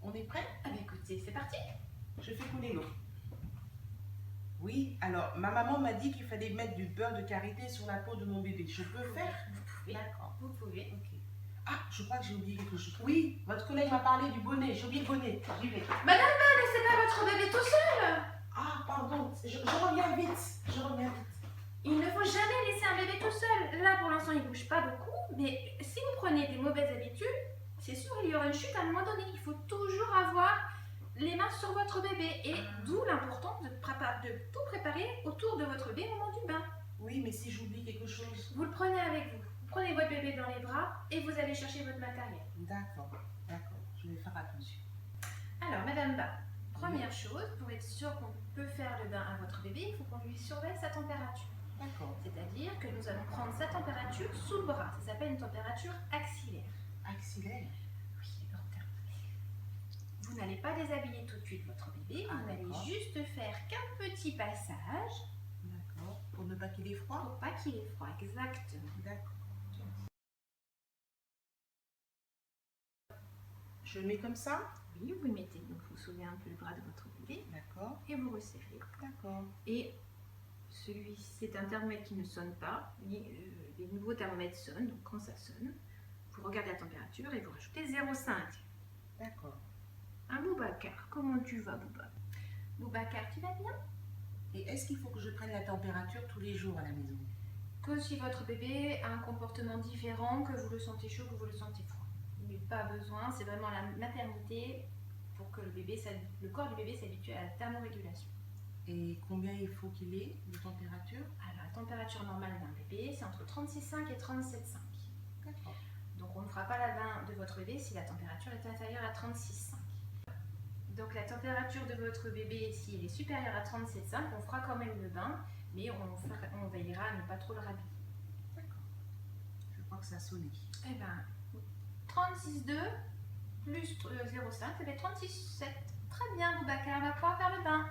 On est prêt? Ah bah écoutez, c'est parti. Je fais couler l'eau. Oui, alors ma maman m'a dit qu'il fallait mettre du beurre de karité sur la peau de mon bébé. Je peux faire? Vous pouvez. D'accord. Vous pouvez. Ok. Ah, je crois que j'ai oublié quelque chose. Oui, votre collègue m'a parlé du bonnet. J'ai oublié le bonnet. J'y vais. Madame, laissez pas votre bébé tout seul. Ah, pardon. Je reviens vite. Je reviens vite. Il ne faut jamais laisser un bébé tout seul. Là, pour l'instant, il ne bouge pas beaucoup. Mais si vous prenez des mauvaises habitudes, c'est sûr, il y aura une chute à un moment donné. Il faut toujours avoir les mains sur votre bébé. Et d'où l'importance de tout préparer autour de votre bébé au moment du bain. Oui, mais si j'oublie quelque chose. Vous le prenez avec vous. Vous prenez votre bébé dans les bras et vous allez chercher votre matériel. D'accord, d'accord. Je vais faire attention. Alors, Madame Ba, première chose, pour être sûr qu'on peut faire le bain à votre bébé, il faut qu'on lui surveille sa température. D'accord. C'est-à-dire que nous allons prendre sa température sous le bras. Ça s'appelle une température axillaire. Axillaire? Oui, le grand terme. Vous n'allez pas déshabiller tout de suite votre bébé, vous allez juste faire qu'un petit passage. D'accord. Pour ne pas qu'il ait froid? Pour pas qu'il ait froid, exactement. D'accord. Je le mets comme ça? Oui, vous le mettez. Donc vous soulevez un peu le bras de votre bébé. D'accord. Et vous resserrez. D'accord. Et celui-ci, c'est un thermomètre qui ne sonne pas. Les nouveaux thermomètres sonnent, donc quand ça sonne, vous regardez la température et vous rajoutez 0,5. D'accord. Un Boubacar, comment tu vas, Boubacar? Boubacar, tu vas bien? Et est-ce qu'il faut que je prenne la température tous les jours à la maison? Que si votre bébé a un comportement différent, que vous le sentez chaud, que vous le sentez froid. Il n'y a pas besoin, c'est vraiment la maternité pour que le corps du bébé s'habitue à la thermorégulation. Et combien il faut qu'il ait de température? Alors, la température normale d'un bébé, c'est entre 36,5 et 37,5. D'accord. Donc, on ne fera pas la bain de votre bébé si la température est inférieure à 36,5. Donc, la température de votre bébé, si elle est supérieure à 37,5, on fera quand même le bain, mais on veillera à ne pas trop le rhabiller. D'accord. Je crois que ça a sonné. Eh bien, 36,2 plus 0,5, ça fait 36,7. Très bien, Boubacar, on va pouvoir faire le bain.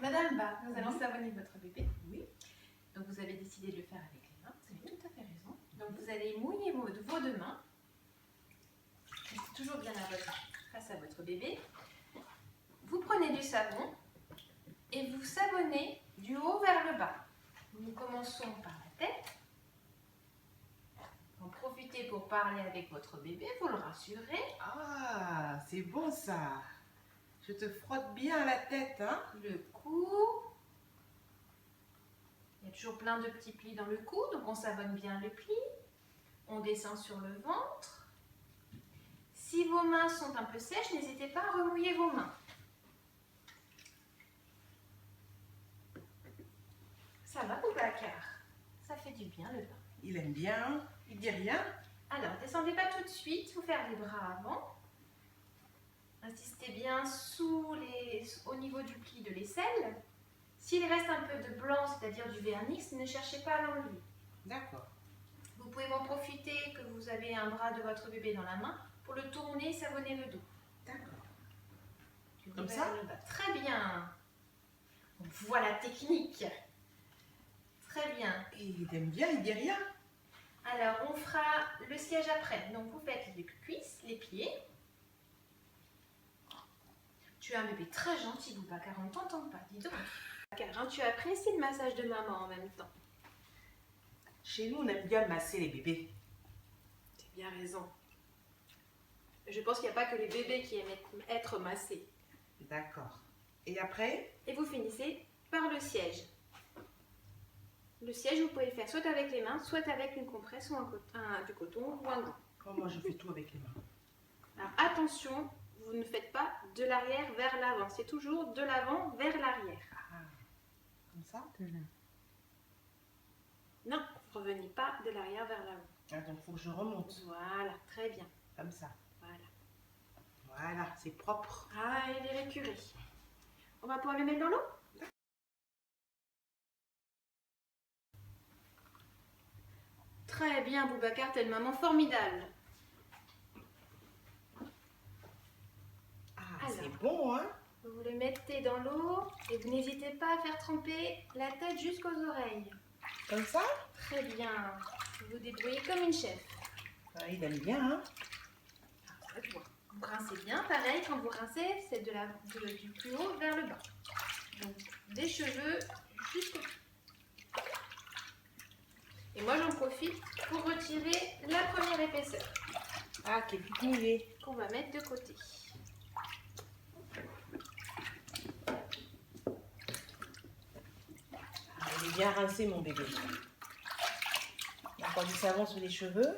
Madame Ba, nous allons savonner votre bébé. Oui. Donc vous avez décidé de le faire avec les mains, vous avez tout à fait raison. Donc vous allez mouiller vos deux mains. Restez toujours bien face à votre bébé. Vous prenez du savon et vous savonnez du haut vers le bas. Nous commençons par la tête. En profitez pour parler avec votre bébé, vous le rassurez. Ah, c'est bon ça. Je te frotte bien la tête, hein? Le cou. Il y a toujours plein de petits plis dans le cou, donc on savonne bien le pli. On descend sur le ventre. Si vos mains sont un peu sèches, n'hésitez pas à remouiller vos mains. Ça va, Boubacar? Ça fait du bien le bain. Il aime bien, il dit rien. Alors, descendez pas tout de suite, il faut faire les bras avant. Insistez bien au niveau du pli de l'aisselle. S'il reste un peu de blanc, c'est-à-dire du vernix, ne cherchez pas à l'enlever. D'accord. Vous pouvez m'en profiter que vous avez un bras de votre bébé dans la main pour le tourner et savonner le dos. D'accord. Comme ça? Très bien. On voit la technique. Très bien. Et il aime bien, il dit rien. Alors, on fera le siège après. Donc, vous faites les cuisses, les pieds. Tu es un bébé très gentil, Boubacar, on ne t'entend pas, dis donc. Car tu apprécies le massage de maman en même temps. Chez nous, on aime bien masser les bébés. Tu as bien raison. Je pense qu'il n'y a pas que les bébés qui aiment être massés. D'accord. Et après? Et vous finissez par le siège. Le siège, vous pouvez le faire soit avec les mains, soit avec une compresse ou du coton ou un gant. Moi, je fais tout avec les mains. Alors attention, vous ne faites pas de l'arrière vers l'avant. C'est toujours de l'avant vers l'arrière. Ah, comme ça? Non, revenez pas de l'arrière vers l'avant. Ah, donc il faut que je remonte. Voilà, très bien. Comme ça. Voilà. Voilà, c'est propre. Ah, il est récuré. On va pouvoir le mettre dans l'eau? Très bien, Boubacar, t'es une maman formidable. Ah, Alors. c'est bon, hein? Vous le mettez dans l'eau et vous n'hésitez pas à faire tremper la tête jusqu'aux oreilles. Comme ça? Très bien. Vous vous débrouillez comme une chef. Ah, il aime bien, hein? Vous rincez bien, pareil, quand vous rincez, c'est du plus haut vers le bas. Donc, des cheveux jusqu'au cou. Et moi, j'en profite pour retirer la première épaisseur Ah, qui est toute mouillée. qu'on va mettre de côté. Ah, il est bien rincé, mon bébé. On a encore du savon sur les cheveux.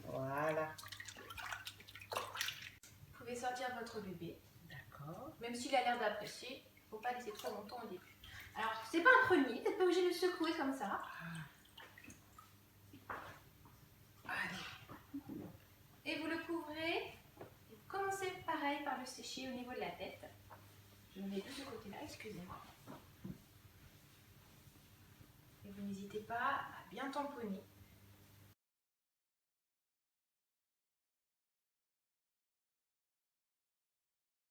Voilà. Vous pouvez sortir votre bébé, D'accord. même s'il a l'air d'apprécier. Il ne faut pas laisser trop longtemps au début. Alors, c'est pas un premier, vous n'êtes pas obligé de le secouer comme ça. Allez. Et vous le couvrez. Et vous commencez pareil par le sécher au niveau de la tête. Je le mets de ce côté-là, excusez-moi. Et vous n'hésitez pas à bien tamponner